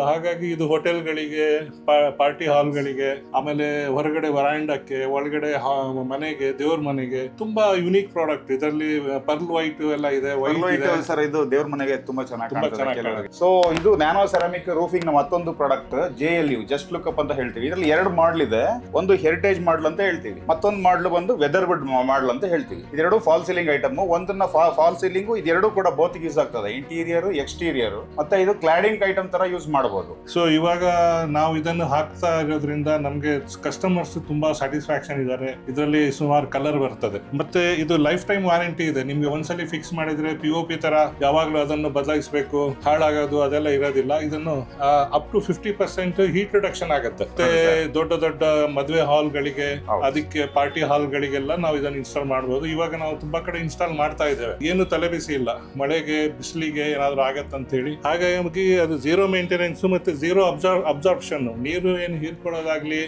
ಹಾಗಾಗಿ ಇದು ಹೋಟೆಲ್ಗಳಿಗೆ, ಪಾರ್ಟಿ ಹಾಲ್ಗಳಿಗೆ, ಆಮೇಲೆ ಹೊರಗಡೆ ವರಾಂಡಕ್ಕೆ, ಒಳಗಡೆ ಮನೆಗೆ, ದೇವ್ರ ಮನೆಗೆ ತುಂಬಾ ಯುನೀಕ್ ಪ್ರಾಡಕ್ಟ್. ಇದರಲ್ಲಿ ಪರ್ಲ್ ವೈಟ್ ಎಲ್ಲ ಇದೆ. ವೈಟ್ ಸರ್, ಇದು ದೇವ್ರ ಮನೆಗೆ ತುಂಬಾ ಚೆನ್ನಾಗಿ. ಸೊ ಇದು ನ್ಯಾನೋ ಸೆರಾಮಿಕ್ ರೂಫಿಂಗ್ ನ ಮತ್ತೊಂದು product JLU, just look up ಅಂತ ಹೇಳ್ತೀವಿ. ಇದರಲ್ಲಿ ಎರಡು ಮಾಡಲ್ ಇದೆ. ಒಂದು ಹೆರಿಟೇಜ್ ಮಾಡಲ್ ಅಂತ ಹೇಳ್ತೀವಿ, ಮತ್ತೊಂದು ಮಾಡಲ್ ಬಂದು ವೆದರ್ ವುಡ್ ಮಾಡಲ್ ಅಂತ ಹೇಳ್ತೀವಿ. ಇದೆರಡು ಫಾಲ್ ಸೀಲಿಂಗ್ ಐಟಮ್. ಒಂದನ್ನ ಫಾಲ್ ಸೀಲಿಂಗ್, ಇದೆರಡು ಕೂಡ ಬೋತ್ ಯೂಸ್ ಆಗ್ತದೆ, ಇಂಟೀರಿಯರ್ ಎಕ್ಸ್ಟೀರಿಯರ್. ಮತ್ತೆ ಇದು ಕ್ಲಾಡಿಂಗ್ ಐಟಮ್ ತರ ಯೂಸ್ ಮಾಡಬಹುದು. ಸೊ ಇವಾಗ ನಾವು ಇದನ್ನು ಹಾಕ್ತಾ ಇರೋದ್ರಿಂದ ನಮ್ಗೆ ಕಸ್ಟಮರ್ಸ್ ತುಂಬಾ ಸ್ಯಾಟಿಸ್ಫ್ಯಾಕ್ಷನ್ ಇದ್ದಾರೆ. ಇದರಲ್ಲಿ ಸುಮಾರು ಕಲರ್ ಬರ್ತದೆ. ಮತ್ತೆ ಇದು ಲೈಫ್ ಟೈಮ್ ವಾರಂಟಿ ಇದೆ. ನಿಮ್ಗೆ ಒಂದ್ಸಲಿ ಫಿಕ್ಸ್ ಮಾಡಿದ್ರೆ POP ತರ ಯಾವಾಗ್ಲೂ ಅದನ್ನು ಬದಲಾಯಿಸಬೇಕು, ಹಾಳಾಗೋದು ಅದೆಲ್ಲ ಇರೋದಿಲ್ಲ. ಇದನ್ನು ಅಪ್ ಟು 50% ಹೀಟ್ ರಿಡಕ್ಷನ್ ಆಗುತ್ತೆ. ಮತ್ತೆ ದೊಡ್ಡ ದೊಡ್ಡ ಮದುವೆ ಹಾಲ್ಗಳಿಗೆ, ಅದಕ್ಕೆ ಪಾರ್ಟಿ ಹಾಲ್ಗಳಿಗೆಲ್ಲ ನಾವು ಇದನ್ನು ಇನ್ಸ್ಟಾಲ್ ಮಾಡಬಹುದು. ಇವಾಗ ನಾವು ತುಂಬಾ ಕಡೆ ಇನ್ಸ್ಟಾಲ್ ಮಾಡ್ತಾ ಇದ್ದೇವೆ. ಏನು ತಲೆಬಿಸಿ ಇಲ್ಲ, ಮಳೆಗೆ ಬಿಸಿಲಿಗೆ ಏನಾದ್ರು ಆಗತ್ತಂತ ಹೇಳಿ. ಹಾಗಾಗಿ ಅದು ಝೀರೋ ಮೇಂಟೆನೆನ್ಸ್ ಮತ್ತೆ ಝೀರೋ ಅಬ್ಸಾರ್ಪ್ಷನ್, ನೀರು ಏನು ಹೀರ್ಕೊಳ್ಳೋದಾಗ್ಲಿ.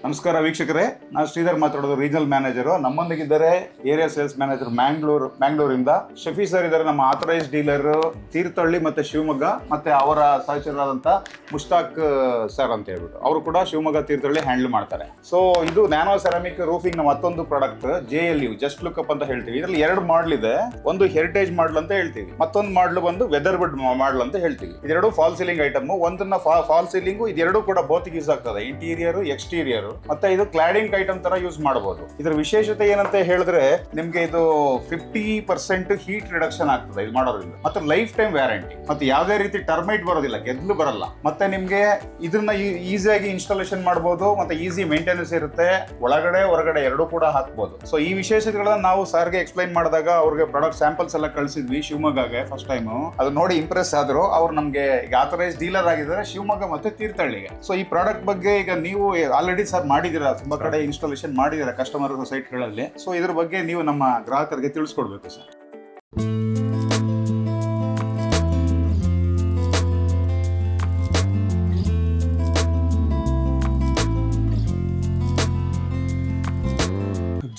ನಮಸ್ಕಾರ ವೀಕ್ಷಕರೇ, ನಾನು ಶ್ರೀಧರ್ ಮಾತಾಡೋದು, ರೀಜನಲ್ ಮ್ಯಾನೇಜರ್. ನಮ್ಮೊಂದಿಗಿದ್ದಾರೆ ಏರಿಯಾ ಸೇಲ್ಸ್ ಮ್ಯಾನೇಜರ್ ಮ್ಯಾಂಗ್ಳೂರಿಂದ ಶಫಿ ಸರ್ ಇದ್ದಾರೆ, ನಮ್ಮ ಆಥರೈಸ್ ಡೀಲರ್ ತೀರ್ಥಹಳ್ಳಿ ಮತ್ತೆ ಶಿವಮೊಗ್ಗ. ಮತ್ತೆ ಅವರ ಸಹಚರರಾದಂತ ಮುಷ್ತಾಕ್ ಸರ್ ಅಂತ ಹೇಳ್ಬಿಟ್ಟು, ಅವರು ಕೂಡ ಶಿವಮೊಗ್ಗ ತೀರ್ಥಹಳ್ಳಿ ಹ್ಯಾಂಡಲ್ ಮಾಡ್ತಾರೆ. ಸೊ ಇದು ನ್ಯಾನೋ ಸೆರಾಮಿಕ್ ರೂಫಿಂಗ್ ನ ಮತ್ತೊಂದು product JLU, just look up ಅಂತ ಹೇಳ್ತೀವಿ. ಇದರಲ್ಲಿ ಎರಡು ಮಾಡಲ್ ಇದೆ. ಒಂದು ಹೆರಿಟೇಜ್ ಮಾಡಲ್ ಅಂತ ಹೇಳ್ತೀವಿ, ಮತ್ತೊಂದು ಮಾಡಲ್ ಬಂದು ವೆದರ್ ವುಡ್ ಮಾಡಲ್ ಅಂತ ಹೇಳ್ತೀವಿ. ಇದೆರಡು ಫಾಲ್ ಸೀಲಿಂಗ್ ಐಟಮ್. ಒಂದನ್ನ ಫಾಲ್ ಸೀಲಿಂಗ್, ಇದೆರಡು ಕೂಡ ಬೋತ್ ಯೂಸ್ ಆಗ್ತದೆ, ಇಂಟೀರಿಯರ್ ಎಕ್ಸ್ಟೀರಿಯರ್. ಮತ್ತೆ ಇದು ಕ್ಲಾಡಿಂಗ್ ಐಟಮ್ ತರ ಯೂಸ್ ಮಾಡಬಹುದು. ಇದರ ವಿಶೇಷತೆ ಏನಂತ ಹೇಳಿದ್ರೆ, ನಿಮ್ಗೆ ಇದು 50% ಹೀಟ್ ರಿಡಕ್ಷನ್ ಆಗ್ತದೆ ಇದು ಮಾಡೋದ್ರಿಂದ. ಮತ್ತೆ ಲೈಫ್ ಟೈಮ್ ವ್ಯಾರಂಟಿ. ಮತ್ತೆ ಯಾವುದೇ ರೀತಿ ಟರ್ಮೈಟ್ ಬರೋದಿಲ್ಲ, ಗೆದ್ಲು ಬರಲ್ಲ. ಮತ್ತೆ ನಿಮ್ಗೆ ಇದನ್ನ ಈಸಿಯಾಗಿ ಇನ್ಸ್ಟಾಲೇಷನ್ ಮಾಡಬಹುದು. ಮತ್ತೆ ಈಸಿ ಮೇಂಟೆನೆನ್ಸ್ ಇರುತ್ತೆ, ಒಳಗಡೆ ಹೊರಗಡೆ ಎರಡೂ ಕೂಡ ಹಾಕ್ಬಹುದು. ಸೊ ಈ ವಿಶೇಷತೆಗಳನ್ನ ನಾವು ಸರ್ಗೆ ಎಕ್ಸ್ಪ್ಲೈನ್ ಮಾಡಿದಾಗ ಅವ್ರಿಗೆ ಪ್ರಾಡಕ್ಟ್ ಸ್ಯಾಂಪಲ್ಸ್ ಎಲ್ಲ ಕಳಿಸಿದ್ವಿ ಶಿವಮೊಗ್ಗಗೆ ಫಸ್ಟ್ ಟೈಮ್. ಅದು ನೋಡಿ ಇಂಪ್ರೆಸ್ ಆದ್ರು. ಅವ್ರು ನಮ್ಗೆ ಈಗ ಆಥರೈಸ್ ಡೀಲರ್ ಆಗಿದ್ದಾರೆ ಶಿವಮೊಗ್ಗ ಮತ್ತೆ ತೀರ್ಥಹಳ್ಳಿಗೆ. ಸೊ ಈ ಪ್ರಾಡಕ್ಟ್ ಬಗ್ಗೆ ಈಗ ನೀವು ಆಲ್ರೆಡಿ ಸರ್ ಮಾಡಿದಿರಾ, ತುಂಬಾ ಕಡೆ ಇನ್ಸ್ಟಾಲೇಷನ್ ಮಾಡಿದಿರಾ ಕಸ್ಟಮರ್ ಸೈಟ್ಗಳಲ್ಲಿ. ಸೊ ಇದ್ರ ಬಗ್ಗೆ ನೀವು ನಮ್ಮ ಗ್ರಾಹಕರಿಗೆ ತಿಳಿಸ್ಕೊಡ್ಬೇಕು sir.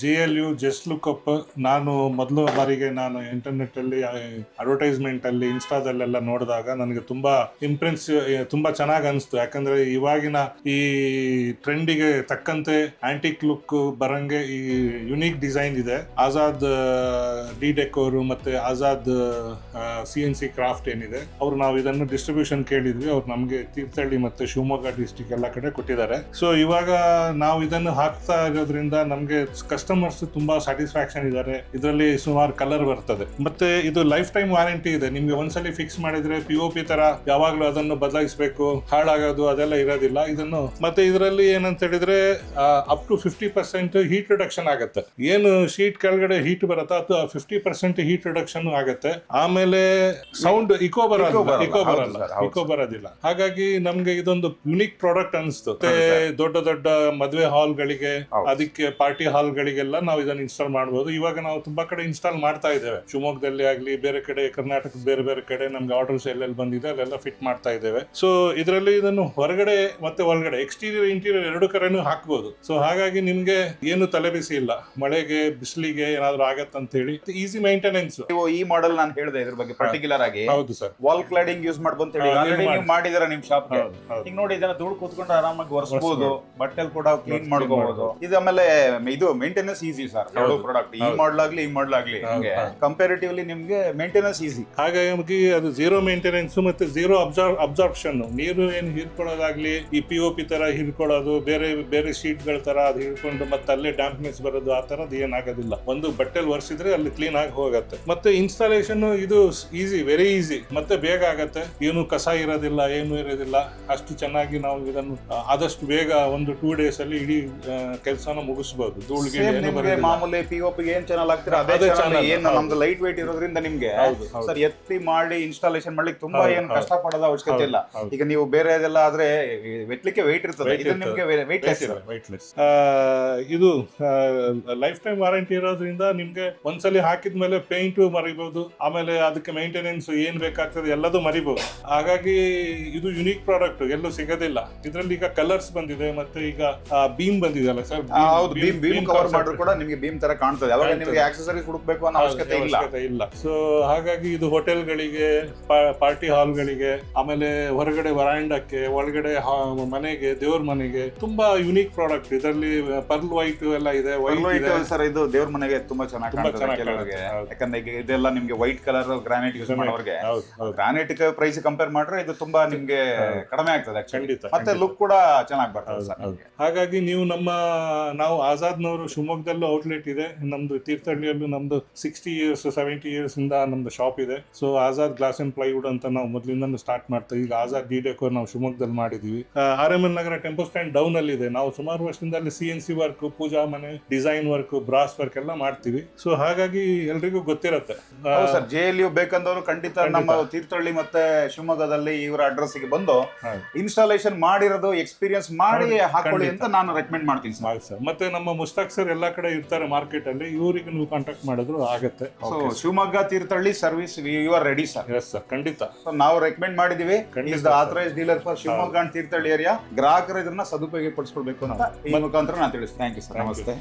JLU, just look up. ನಾನು ಮೊದಲು ಬಾರಿಗೆ ನಾನು ಇಂಟರ್ನೆಟ್ ಅಲ್ಲಿ ಅಡ್ವರ್ಟೈಸ್ಮೆಂಟ್ ಅಲ್ಲಿ ಇನ್ಸ್ಟಾದಲ್ಲೆಲ್ಲ ನೋಡಿದಾಗ ನನಗೆ ತುಂಬಾ ಚೆನ್ನಾಗಿ ಅನಿಸ್ತು. ಯಾಕಂದ್ರೆ ಇವಾಗಿನ ಈ ಟ್ರೆಂಡಿಗೆ ತಕ್ಕಂತೆ ಆಂಟಿಕ್ ಲುಕ್ ಬರಂಗೆ ಈ ಯುನೀಕ್ ಡಿಸೈನ್ ಇದೆ. ಆಜಾದ್ ಡಿ ಡೆಕೋರು ಮತ್ತೆ ಆಜಾದ್ CNC ಕ್ರಾಫ್ಟ್ ಏನಿದೆ, ಅವ್ರು ನಾವು ಇದನ್ನು ಡಿಸ್ಟ್ರಿಬ್ಯೂಷನ್ ಕೇಳಿದ್ವಿ. ಅವ್ರು ನಮಗೆ ತೀರ್ಥಹಳ್ಳಿ ಮತ್ತೆ ಶಿವಮೊಗ್ಗ ಡಿಸ್ಟ್ರಿಕ್ಟ್ ಎಲ್ಲ ಕಡೆ ಕೊಟ್ಟಿದ್ದಾರೆ. ಸೊ ಇವಾಗ ನಾವು ಇದನ್ನು ಹಾಕ್ತಾ ಇರೋದ್ರಿಂದ ನಮ್ಗೆ ಕಸ್ಟಮರ್ಸ್ ತುಂಬಾ ಸ್ಯಾಟಿಸ್ಫ್ಯಾಕ್ಷನ್ ಇದ್ದಾರೆ. ಇದರಲ್ಲಿ ಸುಮಾರು ಕಲರ್ ಬರ್ತದೆ. ಮತ್ತೆ ಇದು ಲೈಫ್ ಟೈಮ್ ವಾರಂಟಿ ಇದೆ. ನಿಮ್ಗೆ ಒಂದ್ಸಲಿ ಫಿಕ್ಸ್ ಮಾಡಿದ್ರೆ POP ತರ ಯಾವಾಗ್ಲೂ ಅದನ್ನು ಬದಲಾಯಿಸಬೇಕು, ಹಾಳಾಗೋದು ಅದೆಲ್ಲ ಇರೋದಿಲ್ಲ. ಇದನ್ನು ಮತ್ತೆ ಇದರಲ್ಲಿ ಏನಂತ ಹೇಳಿದ್ರೆ ಅಪ್ ಟು 50% ಹೀಟ್ ರಿಡಕ್ಷನ್ ಆಗುತ್ತೆ. ಏನು ಶೀಟ್ ಕೆಳಗಡೆ ಹೀಟ್ ಬರುತ್ತಾ ಅದು 50% ಹೀಟ್ ರಿಡಕ್ಷನ್ ಆಗುತ್ತೆ. ಆಮೇಲೆ ಸೌಂಡ್ ಇಕೋ ಬರೋದಿಲ್ಲ. ಹಾಗಾಗಿ ನಮ್ಗೆ ಇದೊಂದು ಯುನೀಕ್ ಪ್ರಾಡಕ್ಟ್ ಅನಿಸ್ತು. ಮತ್ತೆ ದೊಡ್ಡ ದೊಡ್ಡ ಮದುವೆ ಹಾಲ್ಗಳಿಗೆ, ಅದಕ್ಕೆ ಪಾರ್ಟಿ ಹಾಲ್ಗಳಿಗೆಲ್ಲ ನಾವು ಇದನ್ನು ಇನ್ಸ್ಟಾಲ್ ಮಾಡಬಹುದು. ಇವಾಗ ನಾವು ತುಂಬಾ ಕಡೆ ಇನ್ಸ್ಟಾಲ್ ಮಾಡ್ತಾ ಇದ್ದೇವೆ. ಶಿವಮೊಗ್ಗದಲ್ಲಿ ಆಗ್ಲಿ, ಬೇರೆ ಕಡೆ ಕರ್ನಾಟಕದ ಬೇರೆ ಕಡೆ ನಮ್ಗೆ ಆರ್ಡರ್ಸ್ ಎಲ್ಲೆಲ್ಲಿ ಬಂದಿದೆ ಅಲ್ಲೆಲ್ಲ ಫಿಟ್ ಮಾಡ್ತಾ ಇದ್ದೇವೆ. ಸೊ ಇದರಲ್ಲಿ ಇದನ್ನು ಹೊರಗಡೆ ಮತ್ತೆ ಒಳಗಡೆ, ಎಕ್ಸ್ಟೀರಿಯರ್ ಇಂಟೀರಿಯರ್ ಎರಡು ಕಡೆನೂ ಹಾಕ್ಬಹುದು. ಸೊ ಹಾಗಾಗಿ ನಿಮ್ಗೆ ಏನು ತಲೆಬಿಸಿ ಇಲ್ಲ, ಮಳೆಗೆ ಬಿಸಿಲಿಗೆ ಏನಾದ್ರು ಆಗತ್ತಂತ ಹೇಳಿ. Easy maintenance. ಈ ಮಾಡೆಲ್ ನಾನು ಹೇಳಿದೆ ಇದ್ರ ಬಗ್ಗೆ ಪರ್ಟಿಕ್ಯುಲರ್ ಆಗಿ. ಹೌದು ಸರ್, ವಾಲ್ ಕ್ಲಾಡಿಂಗ್ ಯೂಸ್ ಮಾಡ್ಬೋದು ಅಂತ ಹೇಳಿ ನೀವು ಮಾಡಿದಿರ ನಿಮ್ ಶಾಪ್. ಈಗ ನೋಡಿ, ಇದನ್ನ ಧೂಳು ಕೂತ್ಕೊಂಡು ಆರಾಮಾಗಿ ಒರೆಸಬಹುದು, ಬಟ್ಟೆ ಕೂಡ ಕ್ಲೀನ್ ಮಾಡ್ಕೋಬಹುದು. ಇದು ಆಮೇಲೆ ಇದು ಮೇಂಟೆನೆನ್ಸ್ ಈಸಿ ಸರ್. ಎರಡು ಪ್ರಾಡಕ್ಟ್, ಈ ಮಾಡಲ್ ಆಗ್ಲಿ ಕಂಪ್ಯಾರಿಟಿವ್ಲಿ ನಿಮ್ಗೆ ಮೇಂಟೆನೆನ್ಸ್ ಈಸಿ. ಹಾಗಾಗಿ ಅದು ಝೀರೋ ಮೇಂಟೆನೆನ್ಸ್ ಮತ್ತೆ ಝೀರೋ ಅಬ್ಸಾರ್ಪ್ಷನ್. ನೀರು ಏನು ಹೀರ್ಕೊಳ್ಳೋದಾಗ್ಲಿ, ಈ POP ತರ ಹೀರ್ಕೊಳ್ಳೋದು, ಬೇರೆ ಶೀಟ್ ಗಳ ತರ ಅದು ಹೀರ್ಕೊಂಡು ಮತ್ತೆ ಅಲ್ಲೇ ಡ್ಯಾಂಪ್ನೆಸ್ ಬರೋದು, ಆ ತರದ್ದು ಏನಾಗೋದಿಲ್ಲ. ಒಂದು ಬಟ್ಟೆಲ್ ಒರೆಸಿದ್ರೆ ಅಲ್ಲಿ ಕ್ಲೀನ್ ಆಗಿ ಹೋಗತ್ತೆ. ಮತ್ತೆ ಇನ್ಸ್ಟಾಲೇಷನ್ ಇದು ಈಸಿ, ವೆರಿ ಈಸಿ, ಮತ್ತೆ ಬೇಗ ಆಗತ್ತೆ. ಏನು ಕಸ ಇರೋದಿಲ್ಲ, ಏನು ಇರೋದಿಲ್ಲ. ಅಷ್ಟು ಚೆನ್ನಾಗಿ ನಾವು ಇದನ್ನು ಆದಷ್ಟು ಬೇಗ ಒಂದು 2 days ಅಲ್ಲಿ ಇಡೀ ಕೆಲಸನ ಮುಗಿಸಬಹುದು. ಧೂಳಿಗೆ ಮಾಮೂಲಿ POP ಏನ್ ಚಾನಲ್ ಆಗ್ತೀರಾ ಅದೇ ಚಾನಲ್. ಏನು ನಮ್ದು ಲೈಟ್ weight ಇರೋದ್ರಿಂದ ನಿಮ್ಗೆ ಸರ್ ಎತ್ತಿ ಮಾಡಿ ಇನ್ಸ್ಟಾಲೇಷನ್ ಮಾಡ್ಲಿಕ್ಕೆ ತುಂಬಾ ಏನು ಕಷ್ಟ ಪಡೋದ ಅವಶ್ಯಕತೆ ಇಲ್ಲ. ಈಗ ನೀವು ಬೇರೆ ಅದೆಲ್ಲ ಆದ್ರೆ ಎತ್ತಲಿಕ್ಕೆ weight ಇರ್ತದೆ, ಇದು ನಿಮ್ಗೆ ವೆಯ್ಟ್ಲೆಸ್. ಇದು ಲೈಫ್ ಟೈಮ್ ವಾರಂಟಿ ಇರೋದ್ರಿಂದ ನಿಮ್ಗೆ ಒಂದ್ಸಲಿ ಹಾಕಿದ್ಮೇಲೆ ಪೇಂಟ್ ಮರಿಬಹುದು, ಆಮೇಲೆ ಅದಕ್ಕೆ ಮೇಂಟೆನೆನ್ಸ್ ಏನ್ ಬೇಕಾಗ್ತದೆ ಎಲ್ಲದೂ ಮರಿಬಹುದು. ಹಾಗಾಗಿ ಇದು ಯುನೀಕ್ ಪ್ರಾಡಕ್ಟ್, ಎಲ್ಲೂ ಸಿಗೋದಿಲ್ಲ. ಇದ್ರಲ್ಲಿ ಈಗ ಕಲರ್ಸ್ ಬಂದಿದೆ, ಮತ್ತೆ ಈಗ ಬೀಮ್ ಬಂದಿದೆ ಅಲ್ಲ ಸರ್. ಬೀಮ್ ಕವರ್ ಮಾಡಿದ್ರು ಕೂಡ ನಿಮಗೆ ಬೀಮ್ ತರ ಕಾಣ್ತದೆ. ಅವಾಗ ನಿಮಗೆ ಆಕ್ಸೆಸರೀಸ್ ಹುಡುಕ್ಬೇಕು ಅನ್ನೋ ಅವಶ್ಯಕತೆ ಇಲ್ಲ. ಸೊ ಹಾಗಾಗಿ ಇದು ಹೋಟೆಲ್ಗಳಿಗೆ, ಪಾರ್ಟಿ ಹಾಲ್ಗಳಿಗೆ, ಆಮೇಲೆ ಹೊರಗಡೆ ವರಾಂಡಕ್ಕೆ, ಒಳಗಡೆ ಮನೆಗೆ, ದೇವ್ರ ಮನೆಗೆ ತುಂಬಾ ಯುನೀಕ್ ಪ್ರಾಡಕ್ಟ್. ಇದರಲ್ಲಿ ಪರ್ಲ್ ವೈಟ್ ಎಲ್ಲ ಇದೆ. ವೈಟ್ ಸರ್ ಇದು ದೇವ್ರ ಮನೆಗೆ ತುಂಬಾ ಚೆನ್ನಾಗಿ ಕಾಣ್ತದೆ ಕೆಲವರಿಗೆ. ಯಾಕಂದ್ರೆ ಈಗ ಇದೆಲ್ಲ ನಿಮ್ಗೆ ವೈಟ್ ಕಲರ್ ಗ್ರಾನೈಟ್ ಯೂಸ್ ಮಾಡೋರಿಗೆ ಗ್ರಾನೈಟ್ ಪ್ರೈಸ್ ಕಂಪೇರ್ ಮಾಡ್ರೆ ಇದು ತುಂಬಾ ನಿಮ್ಗೆ ಕಡಿಮೆ ಆಗ್ತದೆ ಖಂಡಿತ. ಮತ್ತೆ ಲುಕ್ ಕೂಡ ಚೆನ್ನಾಗಿ ಬರ್ತದೆ ಸರ್. ಹಾಗಾಗಿ ನೀವು ನಾವು ಆಜಾದ್ನವರು ಶಿವಮೊಗ್ಗದಲ್ಲೂ ಔಟ್ಲೆಟ್ ಇದೆ, ನಮ್ದು ತೀರ್ಥಹಳ್ಳಿಯಲ್ಲೂ ನಮ್ದು 60 years 70 years ಇಂದ ನಮ್ದು ಶಾಪ್ ಇದೆ. So Azad glass and plywood ಅಂತ ನಾವು ಮೊದಲಿಂದ ಸ್ಟಾರ್ಟ್ ಮಾಡ್ತೀವಿ. ಈಗ ಆಜಾದ್ ಡಿ ಡೆಕೋರ್ ನಾವು ಶಿವಮೊಗ್ಗದಲ್ಲಿ ಮಾಡಿದೀವಿ. RMN ನಗರ ಟೆಂಪೋ ಸ್ಟ್ಯಾಂಡ್ ಡೌನ್ ಅಲ್ಲಿ ಇದೆ. ನಾವು ಸುಮಾರು ವರ್ಷದಿಂದ ಅಲ್ಲಿ CNC ವರ್ಕ್, ಪೂಜಾ ಮನೆ ಡಿಸೈನ್ ವರ್ಕ್, ಬ್ರಾಸ್ ವರ್ಕ್ ಎಲ್ಲ ಮಾಡ್ತೀವಿ. ಸೊ ಹಾಗಾಗಿ ಎಲ್ರಿಗೂ ಗೊತ್ತಿರತ್ತೆ ಸರ್. JLU ಬೇಕಂದವರು ಖಂಡಿತ ನಮ್ಮ ತೀರ್ಥಹಳ್ಳಿ ಮತ್ತೆ ಶಿವಮೊಗ್ಗದಲ್ಲಿ ಇವರ ಅಡ್ರೆಸ್ ಗೆ ಬಂದು ಇನ್ಸ್ಟಾಲೇಷನ್ ಮಾಡಿರೋದು ಎಕ್ಸ್ಪೀರಿಯನ್ಸ್ ಮಾಡಿ ಹಾಕೊಳ್ಳಿ ಅಂತ ನಾನು ರೆಕಮೆಂಡ್ ಮಾಡ್ತೀನಿ ಸರ್. ಮತ್ತೆ ನಮ್ಮ ಮುಸ್ತಾಕ್ ಸರ್ ಎಲ್ಲಾ ಕಡೆ ಇರ್ತಾರೆ ಮಾರ್ಕೆಟ್ ಅಲ್ಲಿ, ಇವರಿಗೆ ನೀವು ಕಾಂಟ್ಯಾಕ್ಟ್ ಮಾಡಿದ್ರು ಆಗತ್ತೆ. Shivamogga Thirthahalli service you are ready sir. Yes sir, ಖಂಡಿತ. ನಾವು ರೆಕಮೆಂಡ್ ಮಾಡಿದೀವಿ. Is the authorised dealer for Shivamogga and Thirthahalli area. ಗ್ರಾಹಕರು ಇದನ್ನ ಸದುಪಯೋಗ ಪಡಿಸ್ಕೊಳ್ಬೇಕು ಅಂತ ಈ ಮುಖಾಂತರ ನಾನು ತಿಳಿಸ್ತೀನಿ. Thank you sir. ನಮಸ್ತೆ.